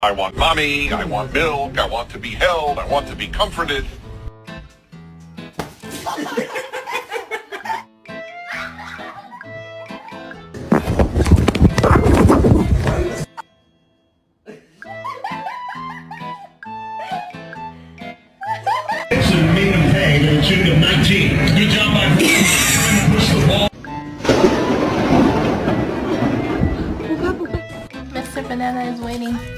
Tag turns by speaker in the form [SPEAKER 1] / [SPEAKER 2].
[SPEAKER 1] I want mommy, I want milk, I want to be held, I want to be comforted.
[SPEAKER 2] Made him pay to the tune of 19. Good job, my boy. Trying to push the ball.
[SPEAKER 3] Mr. Banana is waiting.